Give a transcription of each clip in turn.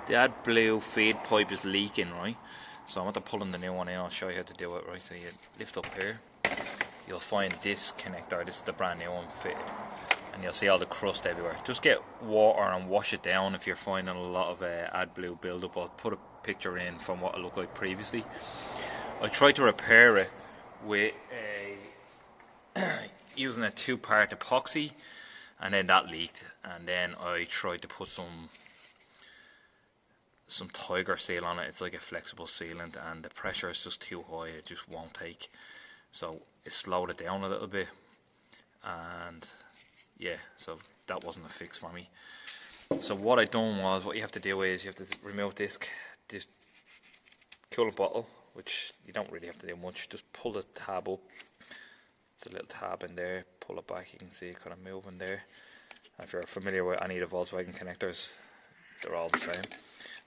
the AdBlue feed pipe is leaking, right? So I'm going to pulling the new one in. I'll show you how to do it, right? So you lift up here, you'll find this connector. This is the brand new one fitted, and you'll see all the crust everywhere. Just get water and wash it down if you're finding a lot of AdBlue buildup. I'll put a picture in from what it looked like previously. I tried to repair it with using a 2-part epoxy, and then that leaked, and then I tried to put some Tiger seal on it. It's like a flexible sealant, and the pressure is just too high, it just won't take. So it slowed it down a little bit, and yeah, so that wasn't a fix for me. So what I done was, what you have to do is you have to remove this coolant bottle, which you don't really have to do much. Just pull the tab up. It's a little tab in there. Pull it back. You can see it kind of moving there. And if you're familiar with any of the Volkswagen connectors, they're all the same.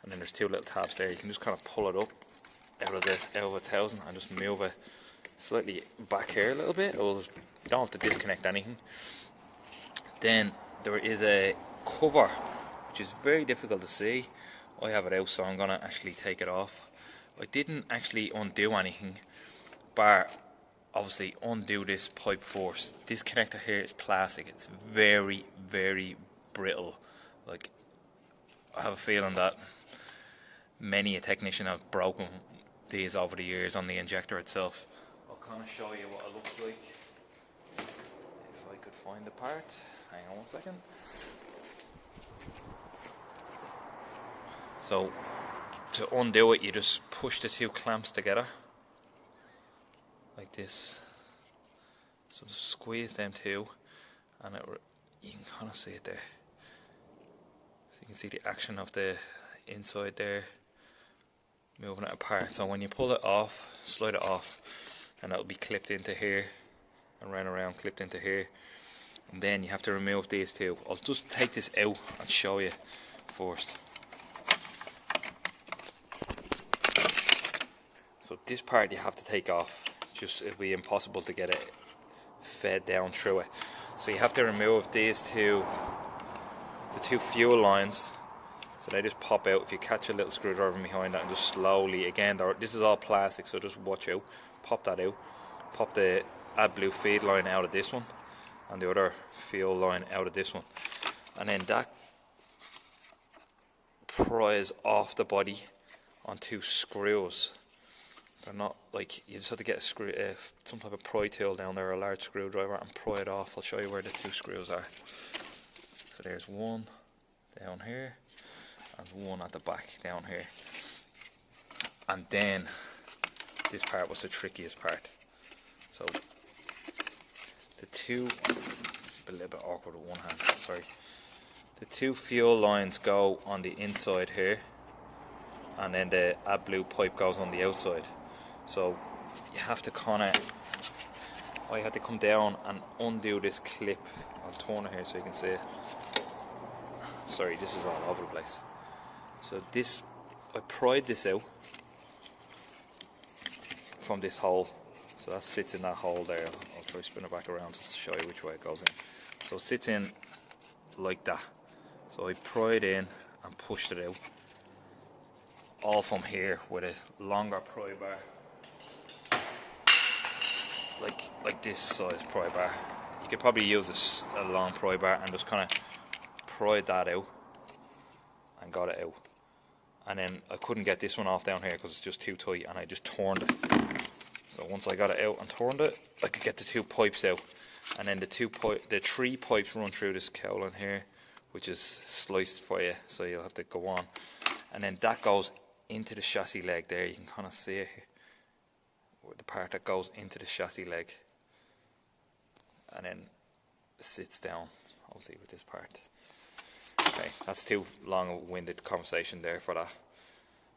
And then there's 2 little tabs there. You can just kind of pull it up out of its housing and just move it slightly back here a little bit. You don't have to disconnect anything. Then there is a cover, which is very difficult to see. I have it out, so I'm gonna actually take it off. I didn't actually undo anything, but obviously undo this pipe first. This connector here is plastic. It's very, very brittle. Like, I have a feeling that many a technician have broken these over the years on the injector itself. I'll kind of show you what it looks like if I could find the part. Hang on one second. So to undo it, you just push the 2 clamps together like this. So just squeeze them 2, and you can kind of see it there. So you can see the action of the inside there, moving it apart. So when you pull it off, slide it off, and it'll be clipped into here and round around, clipped into here. And then you have to remove these 2. I'll just take this out and show you first. So this part you have to take off. Just it'll be impossible to get it fed down through it. So you have to remove these the 2 fuel lines. So they just pop out. If you catch a little screwdriver behind that and just slowly, again, this is all plastic, so just watch out. Pop that out. Pop the AdBlue feed line out of this one, and the other fuel line out of this one. And then that pries off the body on 2 screws. They're not like, you just have to get a screw, some type of pry tool down there, a large screwdriver, and pry it off. I'll show you where the 2 screws are. So there's one down here, and one at the back down here. And then this part was the trickiest part. So the 2, it's a little bit awkward with one hand, sorry. The 2 fuel lines go on the inside here, and then the AdBlue pipe goes on the outside. So you have to kind of, I had to come down and undo this clip. I'll turn it here so you can see it. Sorry, this is all over the place. So this, I pried this out from this hole. So that sits in that hole there. I'll try to spin it back around to show you which way it goes in. So it sits in like that. So I pried in and pushed it out. All from here with a longer pry bar. Like this size pry bar. You could probably use a long pry bar and just kind of pried that out and got it out. And then I couldn't get this one off down here because it's just too tight, and I just turned it. So once I got it out and turned it, I could get the 2 pipes out, and then the 3 pipes run through this cowling here, which is sliced for you, so you'll have to go on, and then that goes into the chassis leg there. You can kind of see it here, the part that goes into the chassis leg, and then sits down obviously with this part. Okay, that's too long-winded conversation there for that.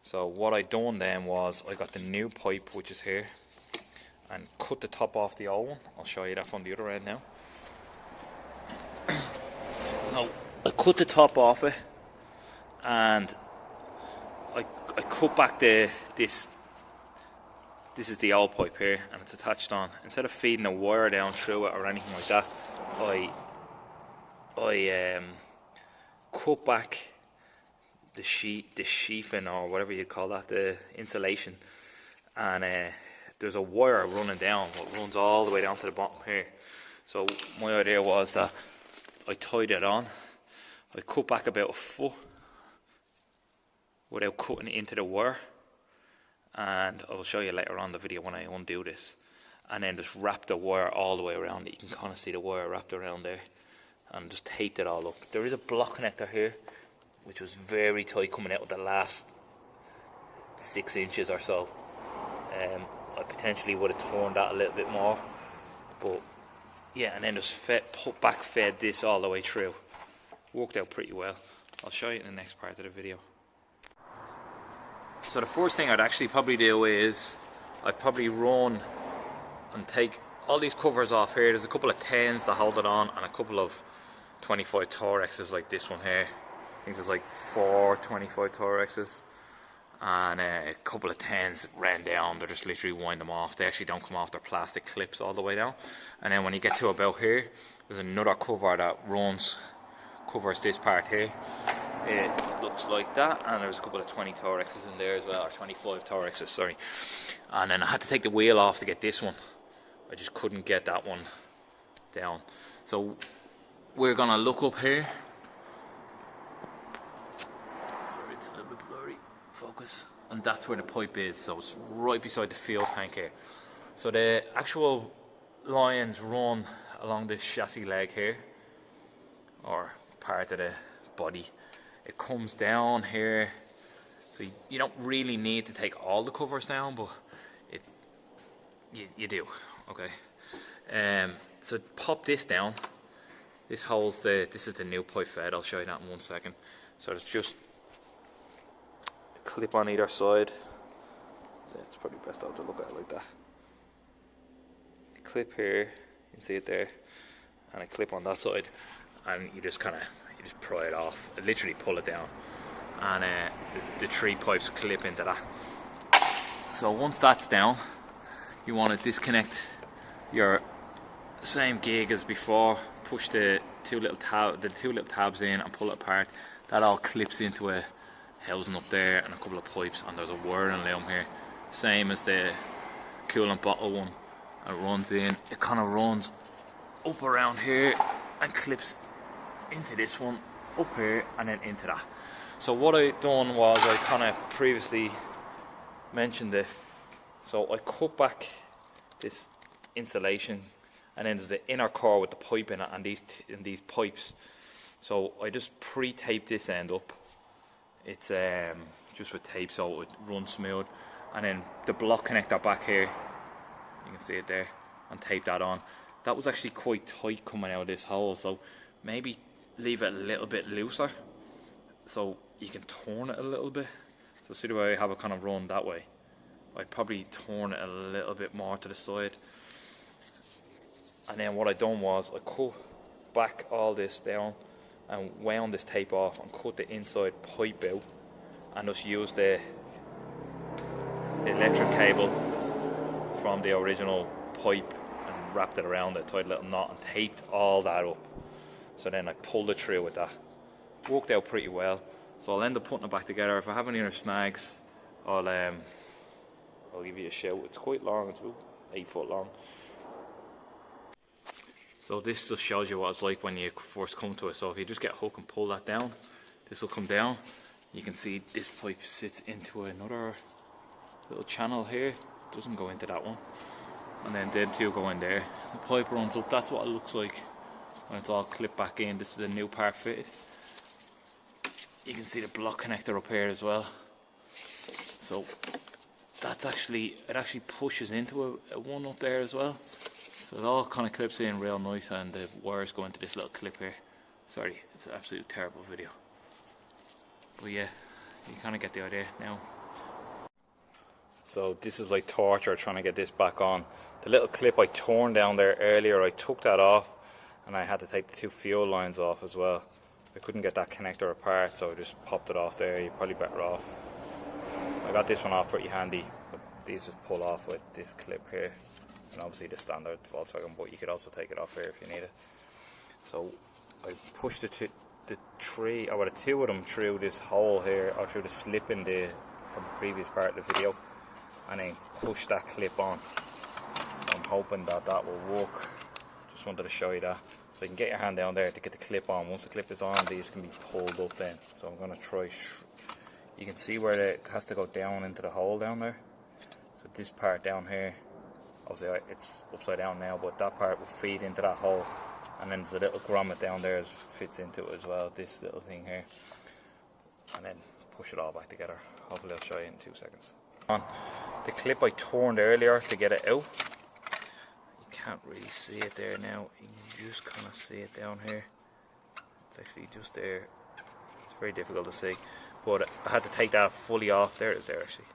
So what I done then was I got the new pipe, which is here, and cut the top off the old one. I'll show you that from the other end now. So I cut the top off it, and I cut back this is the old pipe here, and it's attached on. Instead of feeding a wire down through it or anything like that, I cut back the sheathing, or whatever you call that, the insulation, and there's a wire running down, what runs all the way down to the bottom here. So my idea was that I tied it on, I cut back about a foot without cutting into the wire, and I'll show you later on the video when I undo this, and then just wrap the wire all the way around it. You can kind of see the wire wrapped around there, and just taped it all up. There is a block connector here which was very tight coming out of the last 6 inches or so. I potentially would have torn that a little bit more, but yeah, and then just fed this all the way through. Worked out pretty well. I'll show you in the next part of the video. So the first thing I'd actually probably do is I'd probably run and take all these covers off here. There's a couple of 10s that hold it on, and a couple of 25 Torexes like this one here. I think there's like 4 25 Torexes, and a couple of 10s ran down. They're just literally wind them off. They actually don't come off, they're plastic clips all the way down. And then when you get to about here, there's another cover that covers this part here. It looks like that, and there's a couple of 20 Torexes in there as well, or 25 Torexes, sorry. And then I had to take the wheel off to get this one. I just couldn't get that one down. So we're gonna look up here. Sorry, it's a little bit blurry. Focus. And that's where the pipe is, so it's right beside the fuel tank here. So the actual lines run along this chassis leg here, or part of the body. It comes down here, so you don't really need to take all the covers down, but you do. Okay. So pop this down. This holds this is the new pipe fed. I'll show you that in 1 second. So it's just a clip on either side. It's probably best to look at it like that. A clip here, you can see it there, and a clip on that side, and you just pry it off, literally pull it down, and the 3 pipes clip into that. So once that's down, you want to disconnect your same gig as before, push the two little tabs in and pull it apart. That all clips into a housing up there and a couple of pipes, and there's a wiring loom here, same as the coolant bottle one. It runs in, it kind of runs up around here and clips into this one, up here, and then into that. So what I done was, I kind of previously mentioned it, so I cut back this insulation, and then there's the inner core with the pipe in it, and these pipes. So I just pre-taped this end up. It's just with tape, so it runs smooth. And then the block connector back here, you can see it there, and tape that on. That was actually quite tight coming out of this hole, so maybe leave it a little bit looser so you can turn it a little bit. So see the way I have it kind of run that way? I'd probably turn it a little bit more to the side. And then what I done was I cut back all this down and wound this tape off and cut the inside pipe out, and just used the electric cable from the original pipe and wrapped it around it, tied a little knot, and taped all that up. So then I pulled it through with that. Worked out pretty well. So I'll end up putting it back together. If I have any other snags, I'll give you a shout. It's quite long, it's about 8 foot long. So this just shows you what it's like when you first come to it. So if you just get a hook and pull that down, this will come down. You can see this pipe sits into another little channel here. Doesn't go into that one. And then them two go in there. The pipe runs up. That's what it looks like when it's all clipped back in. This is the new part fitted. You can see the block connector up here as well. So that's actually, it actually pushes into a one up there as well. So it all kind of clips in real nice, and the wires go into this little clip here. Sorry, it's an absolute terrible video. But yeah, you kind of get the idea now. So this is like torture trying to get this back on. The little clip I torn down there earlier, I took that off, and I had to take the 2 fuel lines off as well. I couldn't get that connector apart, so I just popped it off there. You're probably better off. I got this one off pretty handy, but these just pull off with this clip here. And obviously the standard Volkswagen, but you could also take it off here if you need it. So I pushed the the two of them through this hole here, or through the slip in from the previous part of the video, and then push that clip on. So I'm hoping that will work. Just wanted to show you that. So you can get your hand down there to get the clip on. Once the clip is on, these can be pulled up then. So I'm going to try. You can see where it has to go down into the hole down there. So this part down here, obviously it's upside down now, but that part will feed into that hole. And then there's a little grommet down there that fits into it as well, this little thing here. And then push it all back together. Hopefully I'll show you in 2 seconds. On the clip I turned earlier to get it out. You can't really see it there now. You can just kind of see it down here. It's actually just there. It's very difficult to see. But I had to take that fully off. There it is there actually.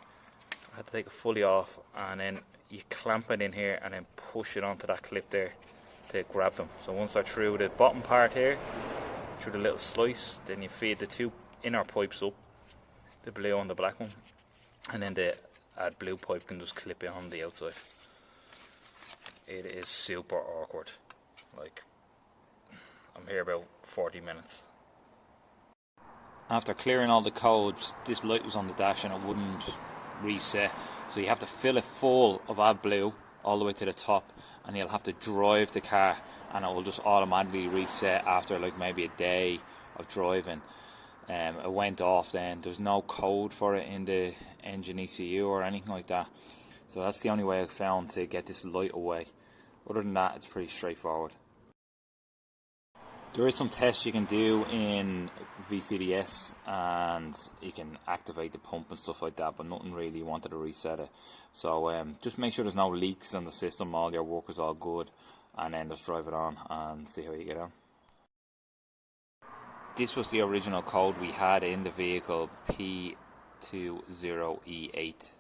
I had to take it fully off, and then you clamp it in here and then push it onto that clip there to grab them. So once they're through the bottom part here, through the little slice, then you feed the two inner pipes up, the blue and the black one, and then the AdBlue pipe can just clip in on the outside. It is super awkward. Like, I'm here about 40 minutes. After clearing all the codes, this light was on the dash and it wouldn't reset, so you have to fill it full of AdBlue all the way to the top, and you'll have to drive the car and it will just automatically reset after like maybe a day of driving. It went off then. There's no code for it in the engine ECU or anything like that, so that's the only way I found to get this light away. Other than that, it's pretty straightforward. There is some tests you can do in VCDS, and you can activate the pump and stuff like that, but nothing really wanted to reset it. So just make sure there's no leaks on the system, all your work is all good, and then just drive it on and see how you get on. This was the original code we had in the vehicle, P20E8.